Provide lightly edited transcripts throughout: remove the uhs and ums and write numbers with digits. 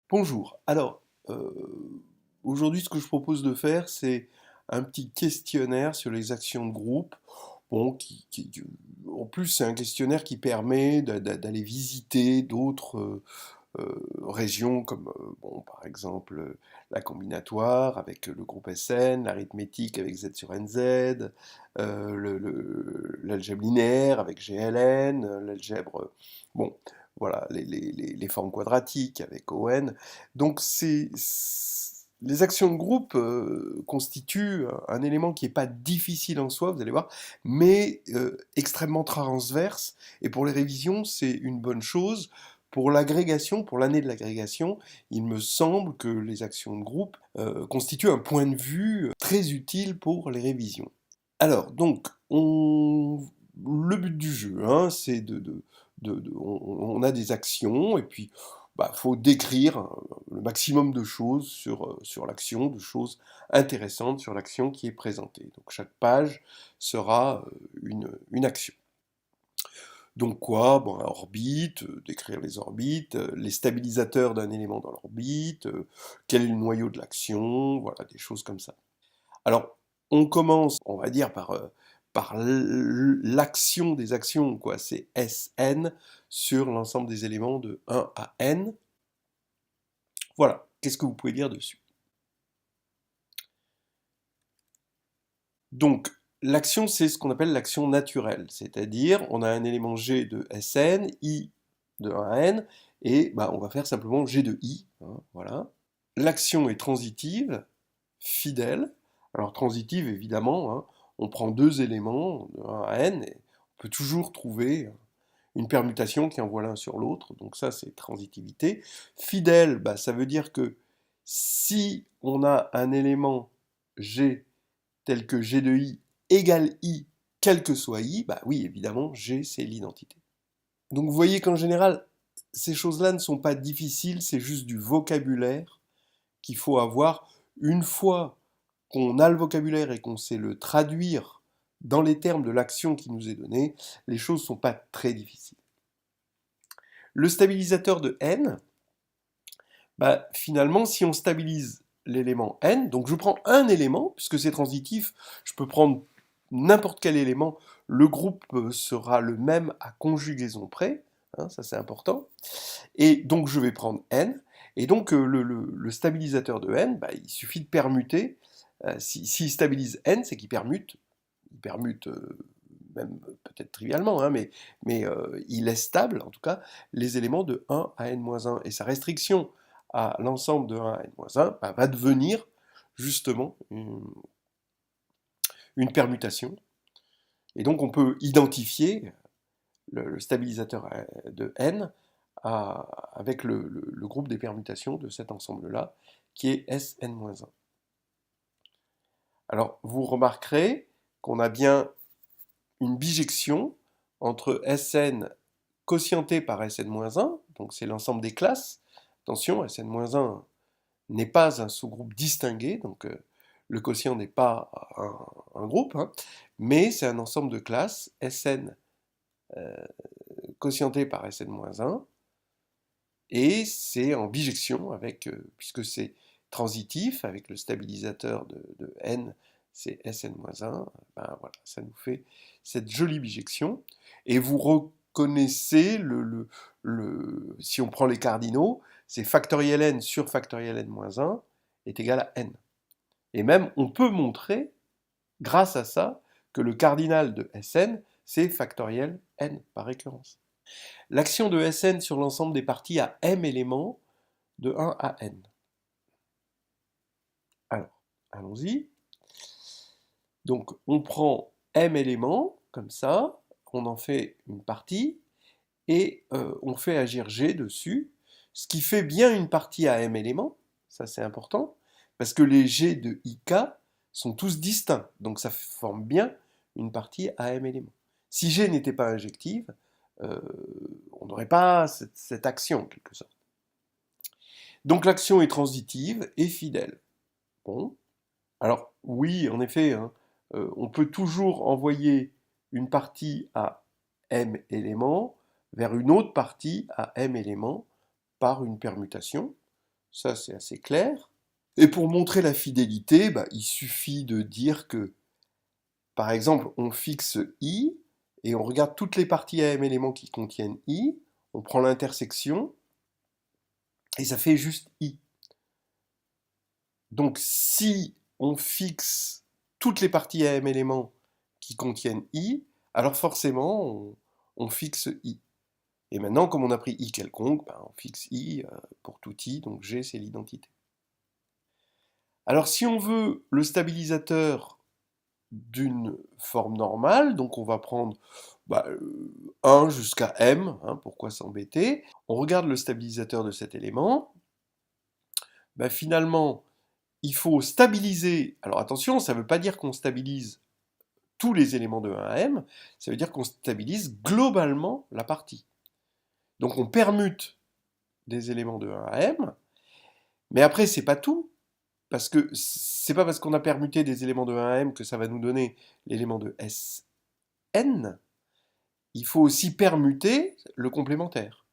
Bonjour. Aujourd'hui, ce que je propose de faire, c'est un petit questionnaire sur les actions de groupe. Bon, en plus, c'est un questionnaire qui permet d'aller visiter d'autres régions, comme, bon, par exemple, la combinatoire avec le groupe SN, l'arithmétique avec Z sur NZ, l'algèbre linéaire avec GLN, l'algèbre, bon, voilà, les formes quadratiques avec ON. Donc les actions de groupe constituent un élément qui n'est pas difficile en soi, vous allez voir, mais extrêmement transverse. Et pour les révisions, c'est une bonne chose. Pour l'agrégation, pour l'année de l'agrégation, il me semble que les actions de groupe constituent un point de vue très utile pour les révisions. Alors, donc, le but du jeu, hein, c'est on a des actions, et puis bah, faut décrire le maximum de choses sur l'action, de choses intéressantes sur l'action qui est présentée. Donc chaque page sera une action. Donc quoi? Bon, orbite, décrire les orbites, les stabilisateurs d'un élément dans l'orbite, quel est le noyau de l'action, voilà, des choses comme ça. Alors, on commence, on va dire, par l'action des actions, quoi. C'est Sn sur l'ensemble des éléments de 1 à n. Voilà, qu'est-ce que vous pouvez dire dessus? Donc, l'action, c'est ce qu'on appelle l'action naturelle, c'est-à-dire, on a un élément G de Sn, I de 1 à n, et bah, on va faire simplement G de I, hein, voilà. L'action est transitive, fidèle. Alors transitive, évidemment, hein, on prend deux éléments, de 1 à n, et on peut toujours trouver une permutation qui envoie l'un sur l'autre, donc ça c'est transitivité. Fidèle, bah, ça veut dire que si on a un élément G tel que G de I égale I, quel que soit I, bah oui, évidemment, G c'est l'identité. Donc vous voyez qu'en général, ces choses-là ne sont pas difficiles, c'est juste du vocabulaire qu'il faut avoir une fois qu'on a le vocabulaire et qu'on sait le traduire dans les termes de l'action qui nous est donnée, les choses ne sont pas très difficiles. Le stabilisateur de n, bah, finalement, si on stabilise l'élément n, donc je prends un élément, puisque c'est transitif, je peux prendre n'importe quel élément, le groupe sera le même à conjugaison près, hein, ça c'est important, et donc je vais prendre n, et donc le stabilisateur de n, bah, il suffit de permuter. S'il stabilise n, c'est qu'il permute, même peut-être trivialement, hein, mais il laisse stable, en tout cas, les éléments de 1 à n-1. Et sa restriction à l'ensemble de 1 à n-1 bah, va devenir justement une permutation. Et donc on peut identifier le stabilisateur de n avec le groupe des permutations de cet ensemble-là, qui est Sn-1. Alors, vous remarquerez qu'on a bien une bijection entre Sn quotienté par Sn-1, donc c'est l'ensemble des classes. Attention, Sn-1 n'est pas un sous-groupe distingué, donc le quotient n'est pas un groupe, hein, mais c'est un ensemble de classes, Sn quotienté par Sn-1, et c'est en bijection avec, puisque c'est transitif, avec le stabilisateur de n, c'est Sn-1, ben voilà, ça nous fait cette jolie bijection. Et vous reconnaissez, si on prend les cardinaux, c'est factoriel n sur factoriel n-1 est égal à n. Et même, on peut montrer, grâce à ça, que le cardinal de Sn, c'est factoriel n par récurrence. L'action de Sn sur l'ensemble des parties a m éléments de 1 à n. Alors, allons-y. Donc, on prend m éléments, comme ça, on en fait une partie, et on fait agir G dessus, ce qui fait bien une partie à m éléments, ça c'est important, parce que les G de IK sont tous distincts, donc ça forme bien une partie à m éléments. Si G n'était pas injective, euh, on n'aurait pas cette action, en quelque sorte. Donc l'action est transitive et fidèle. Bon, alors oui, en effet, hein, on peut toujours envoyer une partie à m éléments vers une autre partie à m éléments par une permutation. Ça, c'est assez clair. Et pour montrer la fidélité, bah, il suffit de dire que, par exemple, on fixe I, et on regarde toutes les parties AM éléments qui contiennent I, on prend l'intersection, et ça fait juste I. Donc si on fixe toutes les parties AM éléments qui contiennent I, alors forcément on fixe I. Et maintenant, comme on a pris I quelconque, ben, on fixe I pour tout I, donc G c'est l'identité. Alors si on veut le stabilisateur d'une forme normale, donc on va prendre 1 jusqu'à M, hein, pourquoi s'embêter. On regarde le stabilisateur de cet élément. Ben, finalement, il faut stabiliser. Alors attention, ça ne veut pas dire qu'on stabilise tous les éléments de 1 à M, ça veut dire qu'on stabilise globalement la partie. Donc on permute des éléments de 1 à M, mais après c'est pas tout, parce que c'est pas parce qu'on a permuté des éléments de 1 à M que ça va nous donner l'élément de Sn. Il faut aussi permuter le complémentaire.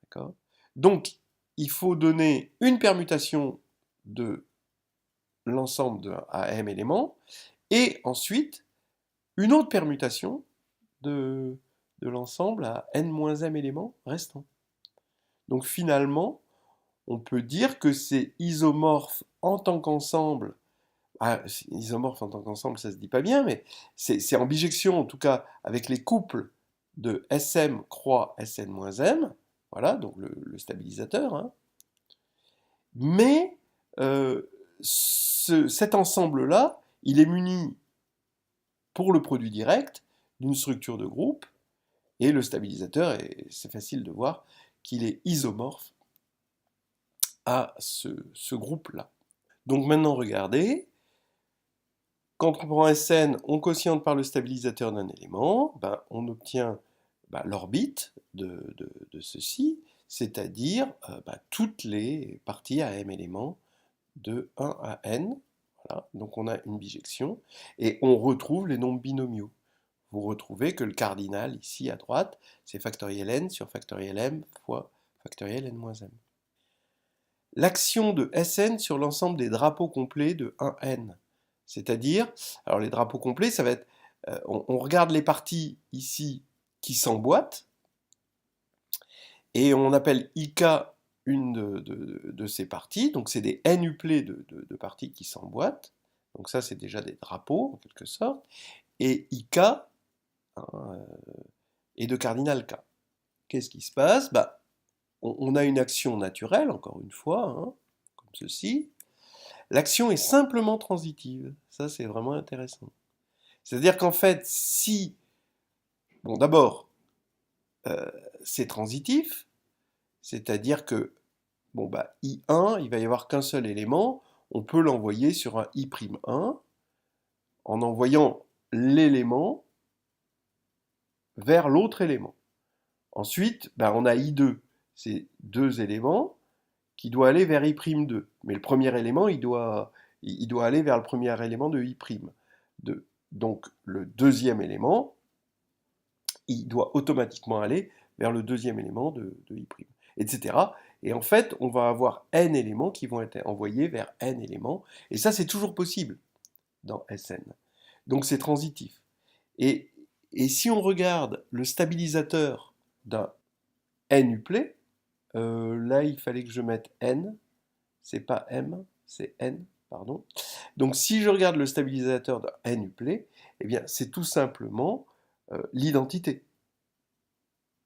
D'accord ? Donc il faut donner une permutation de l'ensemble de 1 à M éléments, et ensuite une autre permutation de l'ensemble à n-m éléments restants. Donc finalement, on peut dire que c'est isomorphe en tant qu'ensemble. Ah, isomorphe en tant qu'ensemble, ça se dit pas bien, mais c'est en bijection, en tout cas, avec les couples de Sm croix Sn-m, voilà, donc le stabilisateur. Hein. Mais cet ensemble-là, il est muni, pour le produit direct, d'une structure de groupe, et le stabilisateur, c'est facile de voir qu'il est isomorphe à ce groupe-là. Donc maintenant, regardez, quand on prend Sn, on quotiente par le stabilisateur d'un élément, ben, on obtient l'orbite de ceci, c'est-à-dire toutes les parties à m éléments de 1 à n. Voilà. Donc on a une bijection, et on retrouve les nombres binomiaux. Vous retrouvez que le cardinal, ici à droite, c'est factoriel n sur factoriel m fois factoriel n-m. L'action de Sn sur l'ensemble des drapeaux complets de 1n. C'est-à-dire, alors les drapeaux complets, ça va être, on regarde les parties ici qui s'emboîtent, et on appelle IK une de ces parties, donc c'est des n-uplets de parties qui s'emboîtent, donc ça c'est déjà des drapeaux en quelque sorte, et IK, hein, et de cardinal K. Qu'est-ce qui se passe ? On a une action naturelle, encore une fois, hein, comme ceci. L'action est simplement transitive. Ça, c'est vraiment intéressant. C'est-à-dire qu'en fait, si... Bon, d'abord, c'est transitif, c'est-à-dire que, I1, il va y avoir qu'un seul élément, on peut l'envoyer sur un I'1 en envoyant l'élément vers l'autre élément. Ensuite, on a I2, c'est deux éléments qui doivent aller vers I'2. Mais le premier élément, il doit aller vers le premier élément de I'2. Donc le deuxième élément, il doit automatiquement aller vers le deuxième élément de I', etc. Et en fait, on va avoir n éléments qui vont être envoyés vers n éléments. Et ça, c'est toujours possible dans Sn. Donc c'est transitif. Et si on regarde le stabilisateur d'un n-uplet, là, il fallait que je mette n, c'est pas m, c'est n, pardon. Donc si je regarde le stabilisateur d'un n-uplet, eh bien c'est tout simplement l'identité.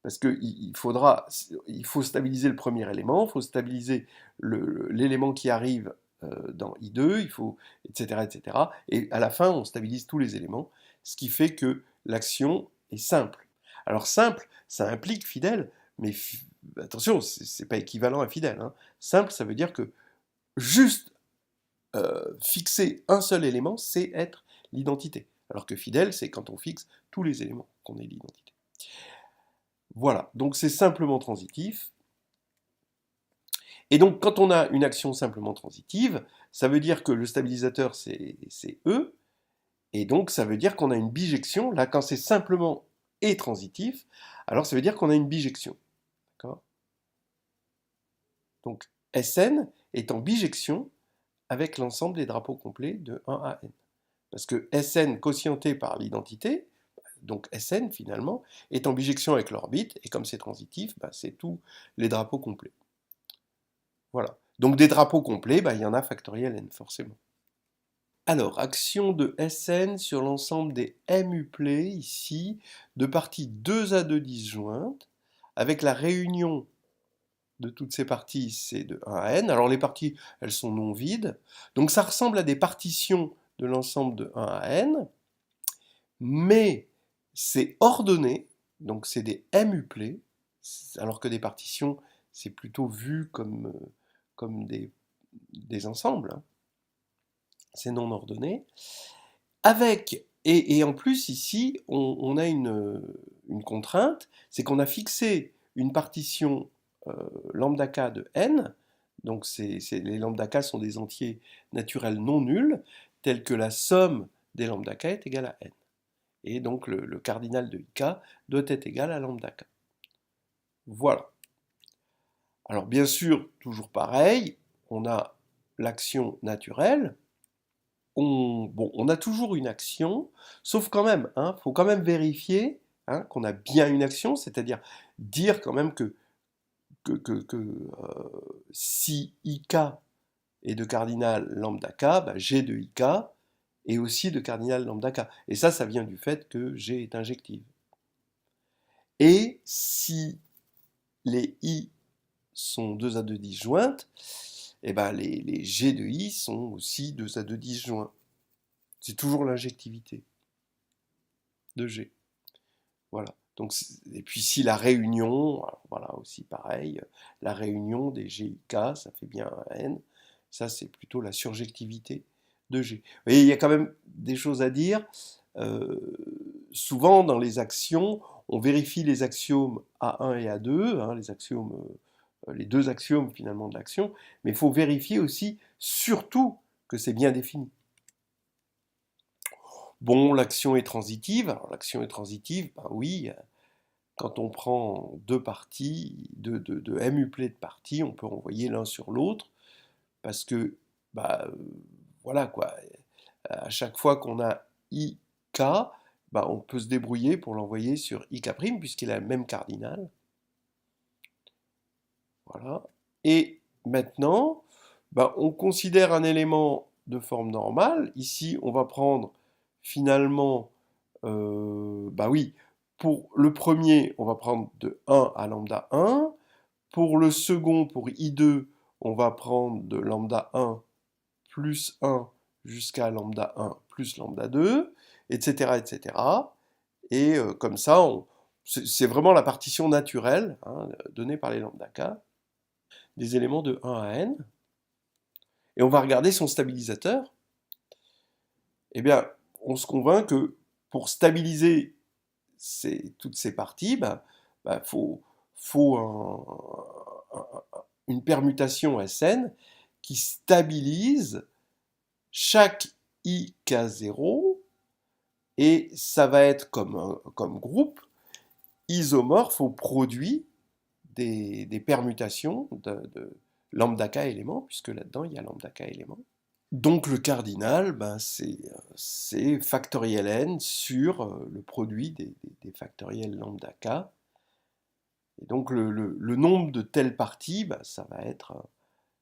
Parce qu'il faut stabiliser le premier élément, il faut stabiliser l'élément qui arrive dans I2, il faut, etc., etc. Et à la fin, on stabilise tous les éléments, ce qui fait que l'action est simple. Alors simple, ça implique fidèle, mais attention, c'est pas équivalent à fidèle. Hein. Simple, ça veut dire que juste fixer un seul élément, c'est être l'identité. Alors que fidèle, c'est quand on fixe tous les éléments qu'on est l'identité. Voilà, donc c'est simplement transitif. Et donc quand on a une action simplement transitive, ça veut dire que le stabilisateur c'est E, et donc ça veut dire qu'on a une bijection. Là, quand c'est simplement et transitif, alors ça veut dire qu'on a une bijection. D'accord ? Donc Sn est en bijection avec l'ensemble des drapeaux complets de 1 à n. Parce que Sn quotienté par l'identité, donc Sn finalement, est en bijection avec l'orbite, et comme c'est transitif, bah, c'est tous les drapeaux complets. Voilà. Donc des drapeaux complets, bah, il y en a factoriel n forcément. Alors, action de Sn sur l'ensemble des muplets, ici, de parties 2 à 2 disjointes, avec la réunion de toutes ces parties, c'est de 1 à n. Alors les parties, elles sont non vides. Donc ça ressemble à des partitions de l'ensemble de 1 à n, mais c'est ordonné, donc c'est des muplets, alors que des partitions, c'est plutôt vu comme des ensembles, hein. C'est non ordonné. Avec, et en plus ici, on a une contrainte, c'est qu'on a fixé une partition lambda k de n, donc les lambda k sont des entiers naturels non nuls, tels que la somme des lambda k est égale à n. Et donc le cardinal de ik doit être égal à lambda k. Voilà. Alors bien sûr, toujours pareil, on a l'action naturelle. On a toujours une action, sauf quand même, faut quand même vérifier qu'on a bien une action, c'est-à-dire dire quand même que si ik est de cardinal lambda k, bah, g de ik est aussi de cardinal lambda k. Et ça vient du fait que g est injective. Et si les i sont 2 à 2 disjointes, et ben les g de i sont aussi 2 à 2 disjoints. C'est toujours l'injectivité de G. Voilà. Donc, et puis si la réunion, voilà aussi pareil, la réunion des GIK, ça fait bien un N, ça c'est plutôt la surjectivité de G. Vous voyez, il y a quand même des choses à dire. Souvent dans les actions, on vérifie les axiomes A1 et A2, les axiomes, les deux axiomes finalement de l'action, mais il faut vérifier aussi, surtout, que c'est bien défini. Bon, l'action est transitive. Alors l'action est transitive, ben oui, quand on prend deux parties, deux muplets de parties, on peut renvoyer l'un sur l'autre, parce que, bah, voilà quoi, à chaque fois qu'on a IK, bah, on peut se débrouiller pour l'envoyer sur IK', puisqu'il a le même cardinal. Voilà. Et maintenant, bah, on considère un élément de forme normale. Ici, on va prendre finalement, bah oui, pour le premier, on va prendre de 1 à lambda 1. Pour le second, pour I2, on va prendre de lambda 1 plus 1 jusqu'à lambda 1 plus lambda 2, etc. etc. Et comme ça, c'est vraiment la partition naturelle donnée par les lambda k des éléments de 1 à n. Et on va regarder son stabilisateur. Eh bien, on se convainc que pour stabiliser toutes ces parties, faut une permutation Sn qui stabilise chaque ik0, et ça va être comme groupe isomorphe au produit des permutations de lambda k éléments, puisque là-dedans il y a lambda k éléments. Donc le cardinal, c'est factoriel n sur le produit des factoriels lambda k. Et donc le nombre de telles parties, ça va être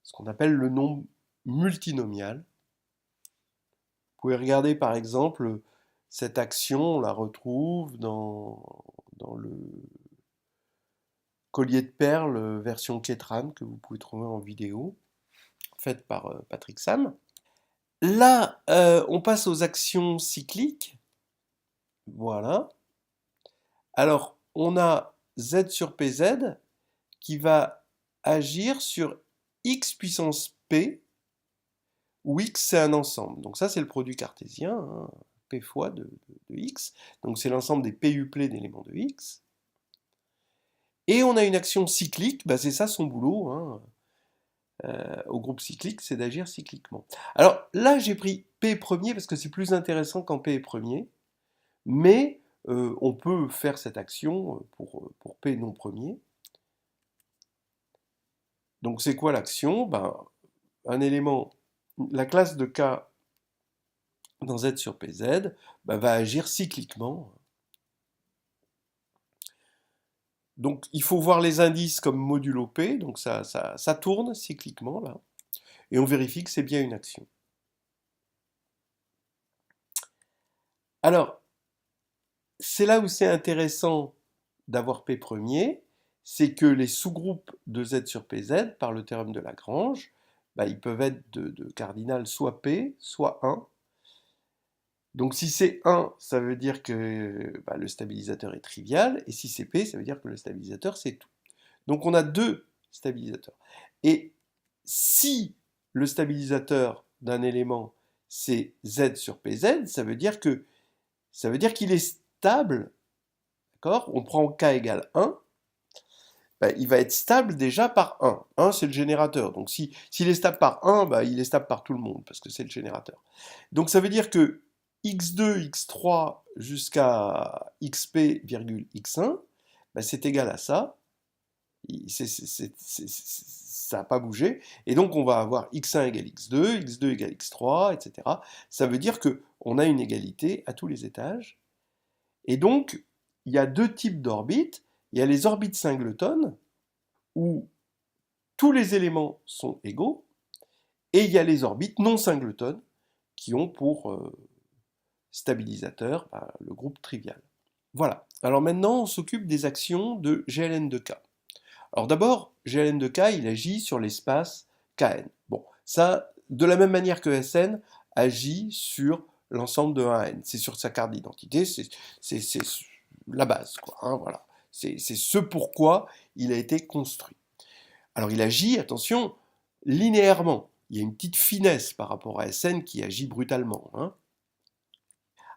ce qu'on appelle le nombre multinomial. Vous pouvez regarder par exemple cette action, on la retrouve dans le collier de perles version Ketran que vous pouvez trouver en vidéo, faite par Patrick Sam. Là, on passe aux actions cycliques. Voilà. Alors, on a z sur pz qui va agir sur x puissance p, où x c'est un ensemble. Donc ça, c'est le produit cartésien, p fois de x. Donc c'est l'ensemble des puplets d'éléments de x. Et on a une action cyclique, c'est ça son boulot, au groupe cyclique, c'est d'agir cycliquement. Alors là, j'ai pris P premier parce que c'est plus intéressant quand P est premier, mais on peut faire cette action pour P non premier. Donc c'est quoi l'action? Ben, un élément, la classe de K dans Z sur PZ ben, va agir cycliquement. Donc il faut voir les indices comme modulo P, donc ça tourne cycliquement là, et on vérifie que c'est bien une action. Alors, c'est là où c'est intéressant d'avoir P premier, c'est que les sous-groupes de Z sur PZ, par le théorème de Lagrange, bah, ils peuvent être de cardinal soit P, soit 1. Donc si c'est 1, ça veut dire que bah, le stabilisateur est trivial, et si c'est P, ça veut dire que le stabilisateur c'est tout. Donc on a deux stabilisateurs. Et si le stabilisateur d'un élément c'est Z sur PZ, ça veut dire qu'il est stable, d'accord? On prend K égale 1, ben, il va être stable déjà par 1. 1, c'est le générateur. Donc s'il est stable par 1, ben, il est stable par tout le monde, parce que c'est le générateur. Donc ça veut dire que x2, x3 jusqu'à xp, x1, ben, c'est égal à ça. Ça n'a pas bougé. Et donc on va avoir x1 égale x2, x2 égale x3, etc. Ça veut dire qu'on a une égalité à tous les étages. Et donc, il y a deux types d'orbites. Il y a les orbites singleton, où tous les éléments sont égaux, et il y a les orbites non singleton, qui ont pour stabilisateur le groupe trivial. Voilà. Alors maintenant, on s'occupe des actions de GLN de K. Alors d'abord, GLN de K, il agit sur l'espace Kn. Bon, ça, de la même manière que Sn, agit sur l'ensemble de 1 n. C'est sur sa carte d'identité, c'est la base, quoi. Hein, voilà. C'est ce pourquoi il a été construit. Alors il agit, attention, linéairement. Il y a une petite finesse par rapport à Sn qui agit brutalement. Hein.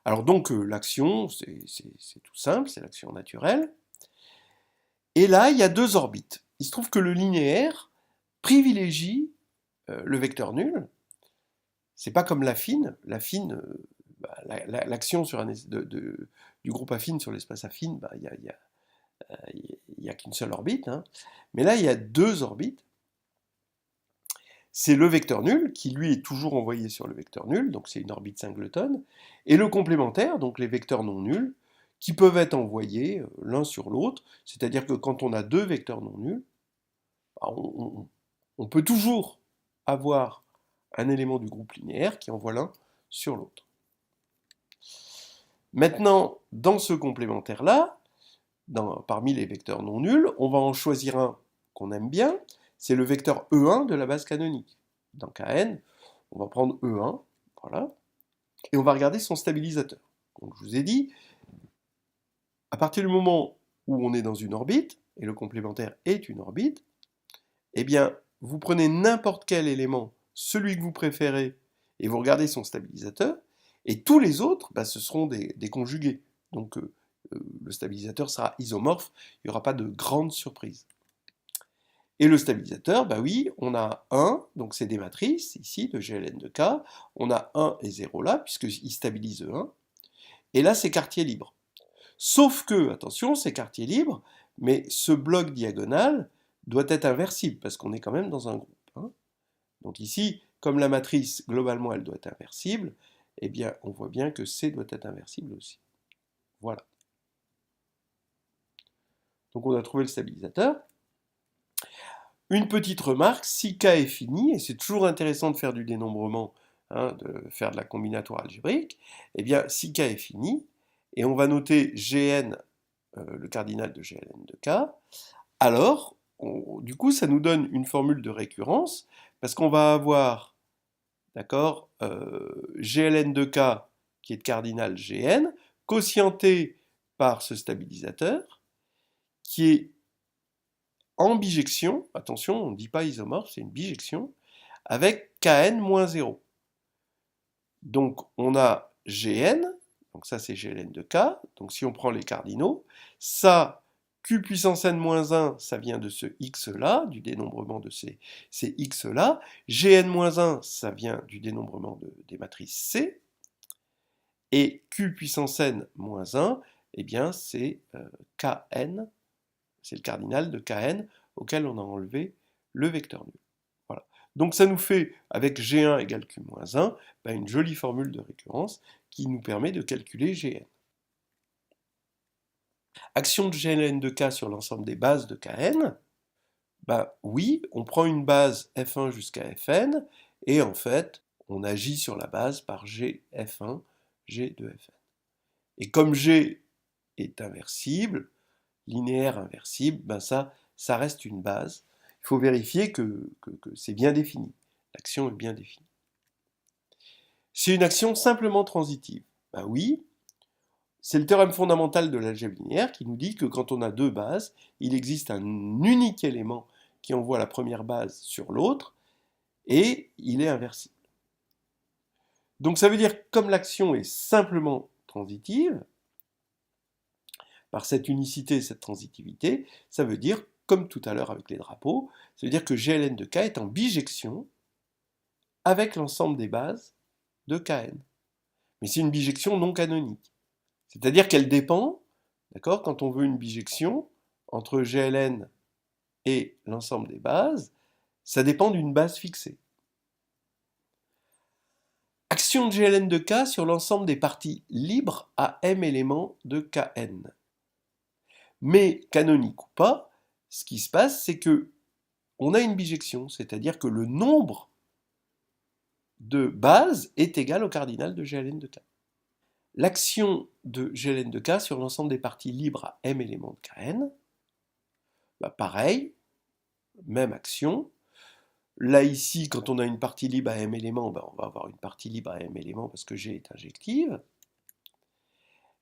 Alors donc l'action, c'est tout simple, c'est l'action naturelle. Et là, il y a deux orbites. Il se trouve que le linéaire privilégie le vecteur nul. C'est pas comme l'affine. L'affine, l'action sur du groupe affine sur l'espace affine, il n'y a qu'une seule orbite. Hein. Mais là, il y a deux orbites. C'est le vecteur nul, qui lui est toujours envoyé sur le vecteur nul, donc c'est une orbite singleton, et le complémentaire, donc les vecteurs non nuls, qui peuvent être envoyés l'un sur l'autre, c'est-à-dire que quand on a deux vecteurs non nuls, on peut toujours avoir un élément du groupe linéaire qui envoie l'un sur l'autre. Maintenant, dans ce complémentaire-là, parmi les vecteurs non nuls, on va en choisir un qu'on aime bien, c'est le vecteur E1 de la base canonique. Dans Kn, on va prendre E1, voilà, et on va regarder son stabilisateur. Donc je vous ai dit, à partir du moment où on est dans une orbite, et le complémentaire est une orbite, eh bien, vous prenez n'importe quel élément, celui que vous préférez, et vous regardez son stabilisateur, et tous les autres, ce seront des conjugués. Donc le stabilisateur sera isomorphe, il n'y aura pas de grande surprise. Et le stabilisateur, oui, on a 1, donc c'est des matrices, ici, de GLN de K, on a 1 et 0 là, puisqu'il stabilise 1, et là c'est quartier libre. Sauf que, attention, c'est quartier libre, mais ce bloc diagonal doit être inversible, parce qu'on est quand même dans un groupe. Hein. Donc ici, comme la matrice, globalement, elle doit être inversible, eh bien, on voit bien que C doit être inversible aussi. Voilà. Donc on a trouvé le stabilisateur. Une petite remarque, si K est fini, et c'est toujours intéressant de faire du dénombrement, hein, de faire de la combinatoire algébrique, eh bien, si K est fini, et on va noter Gn, le cardinal de GLN de K, alors, du coup, ça nous donne une formule de récurrence, parce qu'on va avoir, d'accord, GLN de K, qui est de cardinal Gn, quotienté par ce stabilisateur, qui est en bijection, attention, on ne dit pas isomorphe, c'est une bijection, avec Kn moins 0. Donc on a Gn, donc ça c'est Gln de K, donc si on prend les cardinaux, ça, Q puissance n moins 1, ça vient de ce x là, du dénombrement de ces x là, Gn moins 1, ça vient du dénombrement des matrices C, et Q puissance n moins 1, eh bien c'est Kn, c'est le cardinal de Kn auquel on a enlevé le vecteur nul. Voilà. Donc ça nous fait, avec G1 égale Q-1, une jolie formule de récurrence qui nous permet de calculer Gn. Action de Gn de K sur l'ensemble des bases de Kn, oui, on prend une base F1 jusqu'à Fn, et en fait, on agit sur la base par G F1, G de Fn. Et comme G est inversible, linéaire inversible, ça reste une base. Il faut vérifier que c'est bien défini. L'action est bien définie. C'est une action simplement transitive. Oui, c'est le théorème fondamental de l'algèbre linéaire qui nous dit que quand on a deux bases, il existe un unique élément qui envoie la première base sur l'autre, et il est inversible. Donc ça veut dire que comme l'action est simplement transitive, par cette unicité, cette transitivité, ça veut dire, comme tout à l'heure avec les drapeaux, ça veut dire que GLN de K est en bijection avec l'ensemble des bases de Kn. Mais c'est une bijection non canonique. C'est-à-dire qu'elle dépend, d'accord, quand on veut une bijection entre GLN et l'ensemble des bases, ça dépend d'une base fixée. Action de GLN de K sur l'ensemble des parties libres à m éléments de Kn. Mais canonique ou pas, ce qui se passe, c'est que on a une bijection, c'est-à-dire que le nombre de bases est égal au cardinal de GLN de K. L'action de GLN de K sur l'ensemble des parties libres à m éléments de Kn, pareil, même action. Là, ici, quand on a une partie libre à m éléments, on va avoir une partie libre à m éléments parce que G est injective.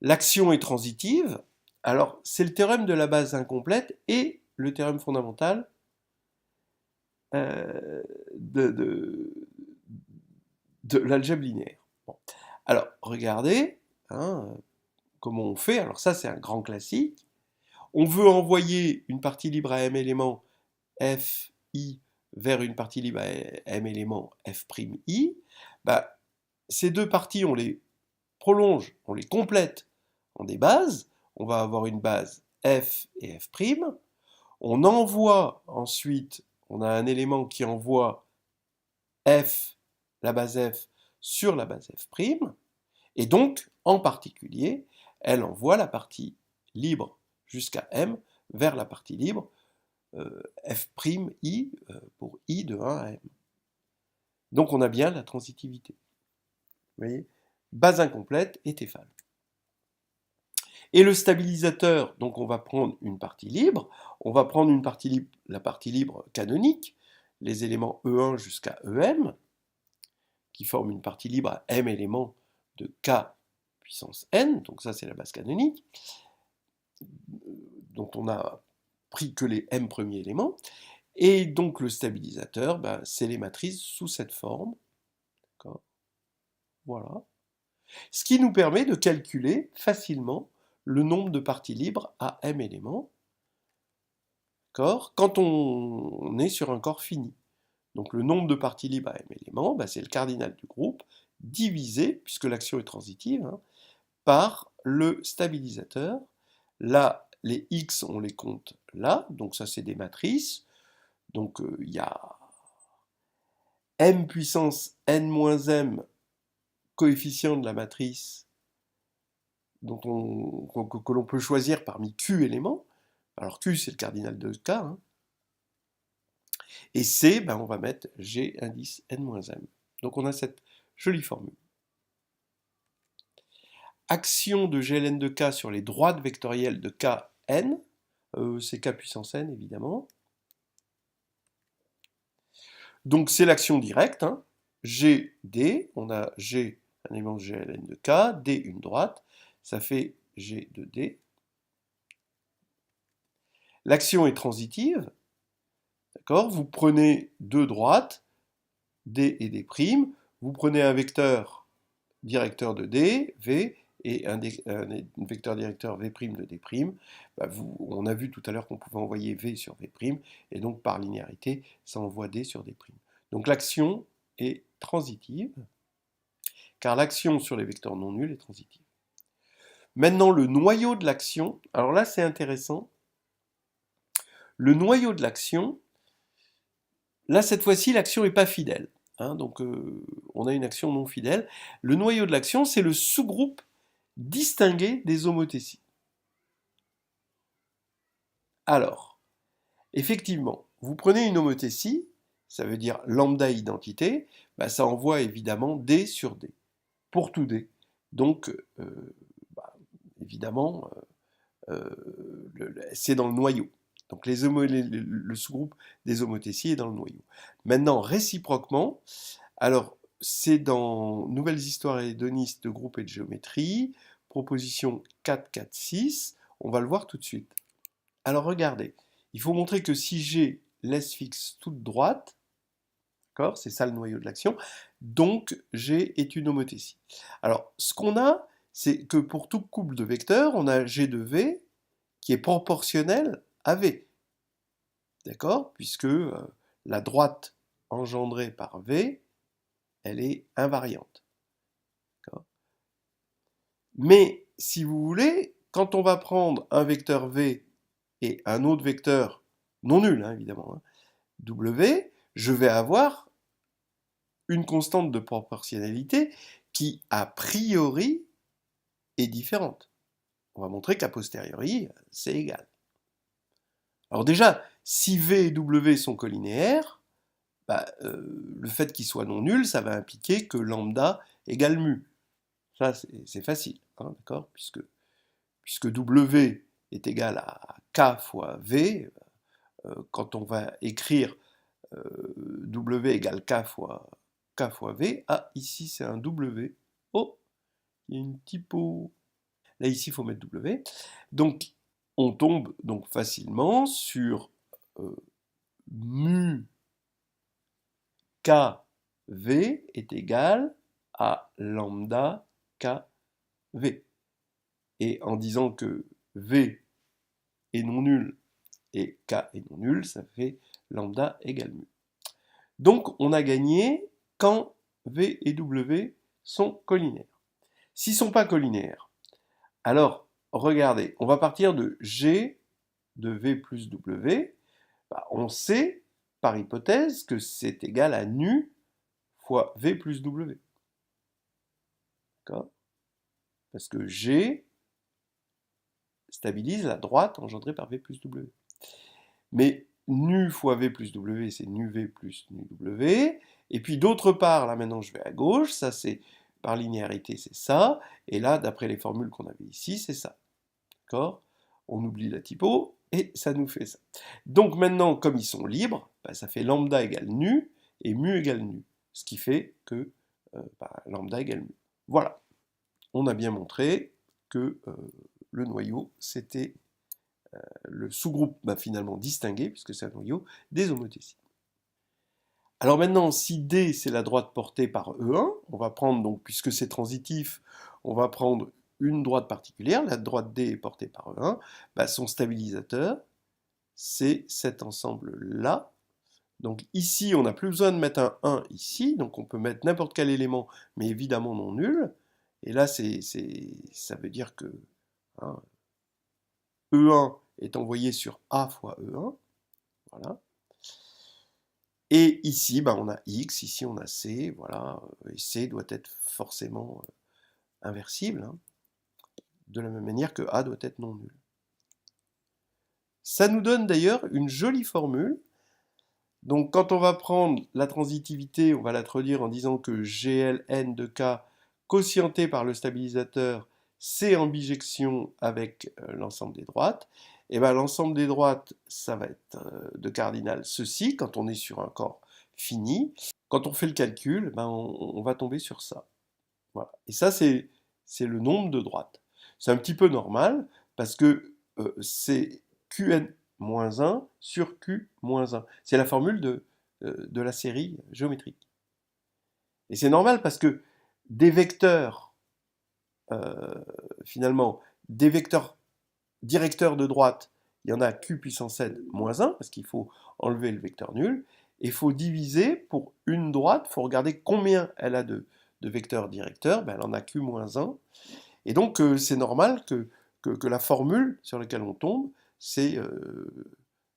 L'action est transitive. Alors, c'est le théorème de la base incomplète et le théorème fondamental de l'algèbre linéaire. Bon. Alors, regardez comment on fait. Alors ça, c'est un grand classique. On veut envoyer une partie libre à m éléments Fi vers une partie libre à m éléments F'I. Ces deux parties, on les prolonge, on les complète en des bases. On va avoir une base F et F'. On envoie ensuite, on a un élément qui envoie F, la base F, sur la base F', et donc, en particulier, elle envoie la partie libre jusqu'à M vers la partie libre F'I pour I de 1 à M. Donc on a bien la transitivité. Vous voyez ? Base incomplète et Théphane. Et le stabilisateur, donc on va prendre une partie libre, on va prendre une partie libre, la partie libre canonique, les éléments E1 jusqu'à EM, qui forment une partie libre à M éléments de K puissance N, donc ça c'est la base canonique, dont on a pris que les M premiers éléments, et donc le stabilisateur, c'est les matrices sous cette forme, d'accord ? Voilà. Ce qui nous permet de calculer facilement le nombre de parties libres à m éléments, quand on est sur un corps fini. Donc le nombre de parties libres à m éléments, c'est le cardinal du groupe, divisé, puisque l'action est transitive, par le stabilisateur. Là, les x, on les compte là, donc ça c'est des matrices. Donc il y a m puissance n-m coefficient de la matrice que l'on peut choisir parmi Q éléments. Alors Q, c'est le cardinal de K. Et C, on va mettre G indice n-m. Donc on a cette jolie formule. Action de GLN de K sur les droites vectorielles de Kn. C'est K puissance n, évidemment. Donc c'est l'action directe. G, D. On a G, un élément de GLN de K. D, une droite. Ça fait G de D. L'action est transitive. D'accord ? Vous prenez deux droites, D et D'. Vous prenez un vecteur directeur de D, V, et un vecteur directeur V' de D'. On a vu tout à l'heure qu'on pouvait envoyer V sur V', et donc par linéarité, ça envoie D sur D'. Donc l'action est transitive, car l'action sur les vecteurs non nuls est transitive. Maintenant, le noyau de l'action, alors là c'est intéressant, le noyau de l'action, Là, cette fois-ci, l'action n'est pas fidèle, hein, donc on a une action non fidèle. Le noyau de l'action, c'est le sous-groupe distingué des homothéties. Alors, effectivement, vous prenez une homothétie, ça veut dire lambda identité, bah, ça envoie évidemment D sur D, pour tout D. Donc, bah, évidemment, c'est dans le noyau. Donc le sous-groupe des homothéties est dans le noyau. Maintenant, réciproquement, alors c'est dans Nouvelles histoires hédonistes de groupe et de géométrie, proposition 446, on va le voir tout de suite. Alors regardez, il faut montrer que si G laisse fixe toute droite, d'accord, c'est ça le noyau de l'action, donc G est une homothétie. Alors ce qu'on a, c'est que pour tout couple de vecteurs, on a G de V qui est proportionnel à V. D'accord? Puisque la droite engendrée par V, elle est invariante. Mais si vous voulez, quand on va prendre un vecteur V et un autre vecteur non nul, hein, évidemment, hein, W, je vais avoir une constante de proportionnalité qui, a priori, est différente. On va montrer qu'a posteriori, c'est égal. Alors déjà, si V et W sont collinéaires, bah, le fait qu'ils soient non nuls, ça va impliquer que lambda égale mu. Ça, c'est facile, hein, d'accord, puisque W est égal à K fois V, quand on va écrire W égale K fois V, ah, ici c'est un W, oh, il y a une typo, là ici il faut mettre W, donc on tombe donc facilement sur mu KV est égal à lambda KV. Et en disant que V est non nul et K est non nul, ça fait lambda égale mu. Donc on a gagné quand V et W sont collinaires. S'ils ne sont pas collinaires, alors regardez, on va partir de G de V plus W. Bah, on sait par hypothèse que c'est égal à nu fois V plus W. D'accord? Parce que G stabilise la droite engendrée par V plus W. Mais nu fois V plus W, c'est nu V plus nu W. Et puis d'autre part, là maintenant je vais à gauche, ça c'est par linéarité, c'est ça. Et là, d'après les formules qu'on avait ici, c'est ça. D'accord? On oublie la typo et ça nous fait ça. Donc maintenant, comme ils sont libres, bah, ça fait lambda égale nu et mu égale nu. Ce qui fait que lambda égale mu. Voilà. On a bien montré que le noyau, c'était le sous-groupe finalement distingué, puisque c'est un noyau, des homothéties. Alors maintenant, si D, c'est la droite portée par E1, on va prendre, donc, puisque c'est transitif, on va prendre une droite particulière, la droite D est portée par E1, bah, son stabilisateur, c'est cet ensemble-là. Donc ici, on n'a plus besoin de mettre un 1 ici, donc on peut mettre n'importe quel élément, mais évidemment non nul. Et là, ça veut dire que hein, E1 est envoyé sur A fois E1. Voilà. Et ici, on a X, ici on a C, voilà, et C doit être forcément inversible, hein, de la même manière que A doit être non nul. Ça nous donne d'ailleurs une jolie formule. Donc quand on va prendre la transitivité, on va la traduire en disant que GLN de K quotienté par le stabilisateur, c'est en bijection avec l'ensemble des droites. Et bien l'ensemble des droites, ça va être de cardinal ceci, quand on est sur un corps fini. Quand on fait le calcul, on va tomber sur ça. Voilà. Et ça, c'est le nombre de droites. C'est un petit peu normal, parce que c'est Qn-1 sur Q-1. C'est la formule de la série géométrique. Et c'est normal parce que des vecteurs, finalement, des vecteurs directeurs de droite, il y en a Q puissance n moins 1, parce qu'il faut enlever le vecteur nul, et il faut diviser pour une droite, il faut regarder combien elle a de vecteurs directeurs, elle en a Q moins 1, et donc c'est normal que la formule sur laquelle on tombe, c'est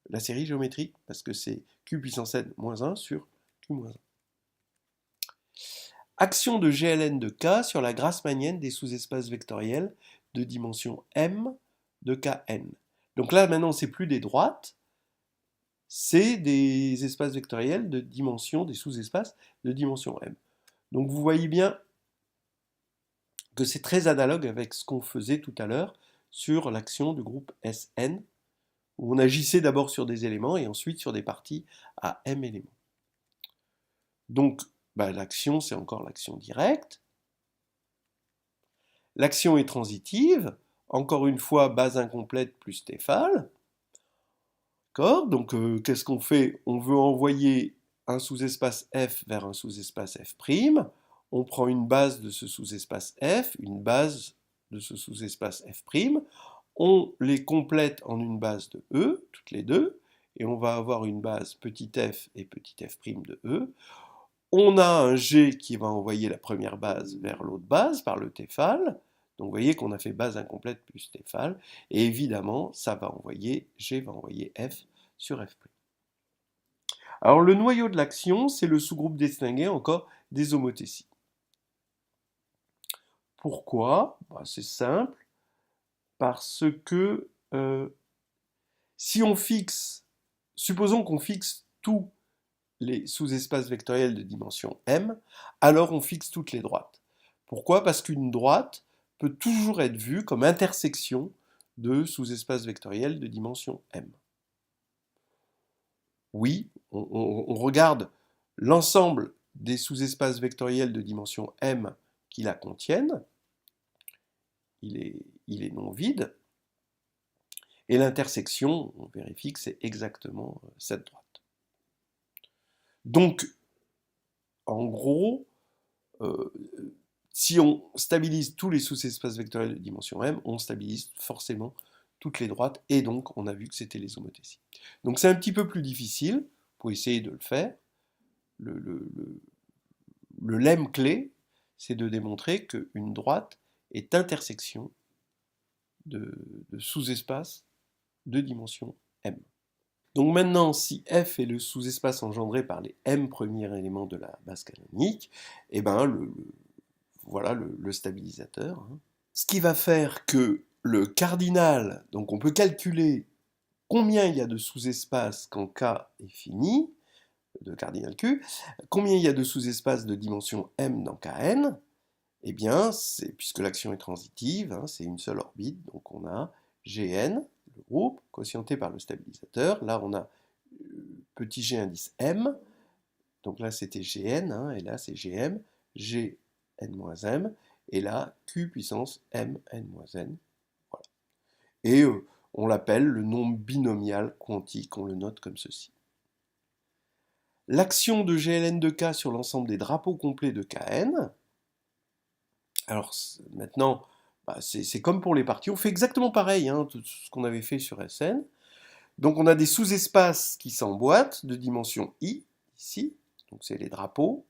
la série géométrique, parce que c'est q puissance n moins 1 sur q moins 1. Action de GLN de K sur la grassmannienne des sous-espaces vectoriels de dimension m de Kn. Donc là, maintenant, c'est plus des droites, c'est des espaces vectoriels de dimension, des sous-espaces de dimension m. Donc vous voyez bien que c'est très analogue avec ce qu'on faisait tout à l'heure sur l'action du groupe Sn, où on agissait d'abord sur des éléments et ensuite sur des parties à m éléments. Donc l'action, c'est encore l'action directe. L'action est transitive, encore une fois, base incomplète plus Théphale. Donc qu'est-ce qu'on fait? On veut envoyer un sous-espace F vers un sous-espace F'. On prend une base de ce sous-espace F, une base de ce sous-espace F'. On les complète en une base de E, toutes les deux, et on va avoir une base petit f et petit f' de E. On a un G qui va envoyer la première base vers l'autre base par le Théphale. Donc vous voyez qu'on a fait base incomplète plus Théphale. Et évidemment, ça va envoyer, G va envoyer F sur F'. Alors le noyau de l'action, c'est le sous-groupe distingué encore des homothéties. Pourquoi? C'est simple, parce que si on fixe, supposons qu'on fixe tous les sous-espaces vectoriels de dimension m, alors on fixe toutes les droites. Pourquoi? Parce qu'une droite peut toujours être vue comme intersection de sous-espaces vectoriels de dimension m. Oui, on regarde l'ensemble des sous-espaces vectoriels de dimension m qui la contiennent, il est non vide, et l'intersection, on vérifie que c'est exactement cette droite. Donc, en gros, si on stabilise tous les sous-espaces vectoriels de dimension m, on stabilise forcément toutes les droites, et donc on a vu que c'était les homothéties. Donc c'est un petit peu plus difficile, pour essayer de le faire. Le lemme clé, c'est de démontrer qu'une droite est intersection de sous-espaces de dimension m. Donc maintenant, si F est le sous-espace engendré par les m premiers éléments de la base canonique, et ben voilà le stabilisateur. Ce qui va faire que le cardinal, donc on peut calculer combien il y a de sous-espaces quand K est fini, de cardinal Q, combien il y a de sous-espaces de dimension m dans Kn, eh bien, puisque l'action est transitive, c'est une seule orbite, donc on a Gn, le groupe, quotienté par le stabilisateur. Là, on a petit g indice m, donc là c'était Gn, et là c'est Gm, Gn-m, et là Q puissance Mn-n. Voilà. Et on l'appelle le nombre binomial quantique, on le note comme ceci. L'action de GLN de K sur l'ensemble des drapeaux complets de Kn, alors maintenant, c'est comme pour les parties, on fait exactement pareil, tout ce qu'on avait fait sur Sn. Donc on a des sous-espaces qui s'emboîtent de dimension I, ici, donc c'est les drapeaux.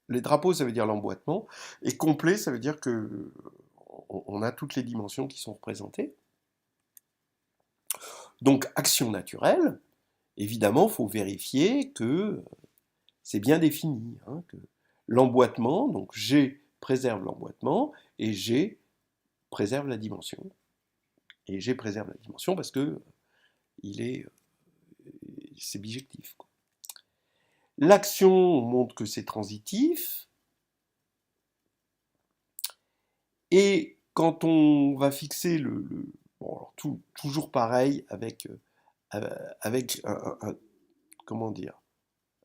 Les drapeaux, ça veut dire l'emboîtement, et complet, ça veut dire que on a toutes les dimensions qui sont représentées. Donc action naturelle, évidemment, il faut vérifier que c'est bien défini, que l'emboîtement, donc G préserve l'emboîtement, et G préserve la dimension. Et G préserve la dimension parce que c'est bijectif. L'action, on montre que c'est transitif. Et quand on va fixer toujours pareil avec comment dire,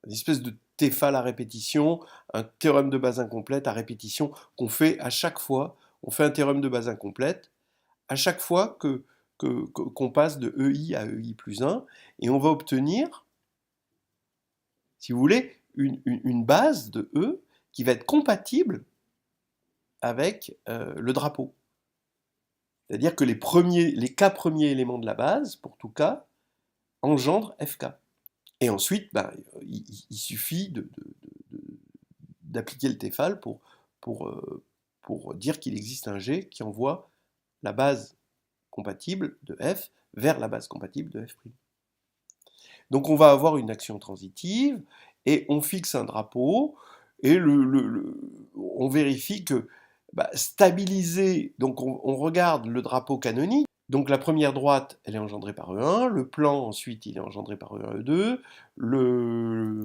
une espèce de Théphale à répétition, un théorème de base incomplète à répétition qu'on fait à chaque fois. On fait un théorème de base incomplète à chaque fois qu'on passe de EI à EI plus 1, et on va obtenir, si vous voulez, une base de E qui va être compatible avec le drapeau. C'est-à-dire que les K premiers éléments de la base, pour tout K, engendrent FK. Et ensuite, il suffit d'appliquer le Théphale pour dire qu'il existe un G qui envoie la base compatible de F vers la base compatible de F'. Donc on va avoir une action transitive, et on fixe un drapeau, et on vérifie que stabiliser, donc on regarde le drapeau canonique, donc la première droite, elle est engendrée par E1, le plan ensuite il est engendré par E1, E2,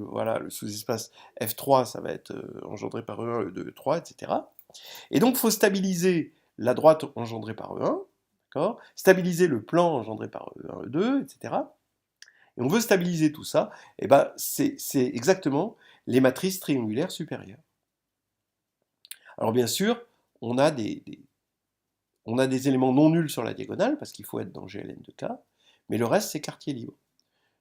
voilà, le sous-espace F3 ça va être engendré par E1, E2, E3, etc. Et donc il faut stabiliser la droite engendrée par E1, d'accord, stabiliser le plan engendré par E1, E2, etc. Et on veut stabiliser tout ça, et c'est exactement les matrices triangulaires supérieures. Alors bien sûr, on a des éléments non nuls sur la diagonale, parce qu'il faut être dans GLN de K, mais le reste, c'est quartier libre.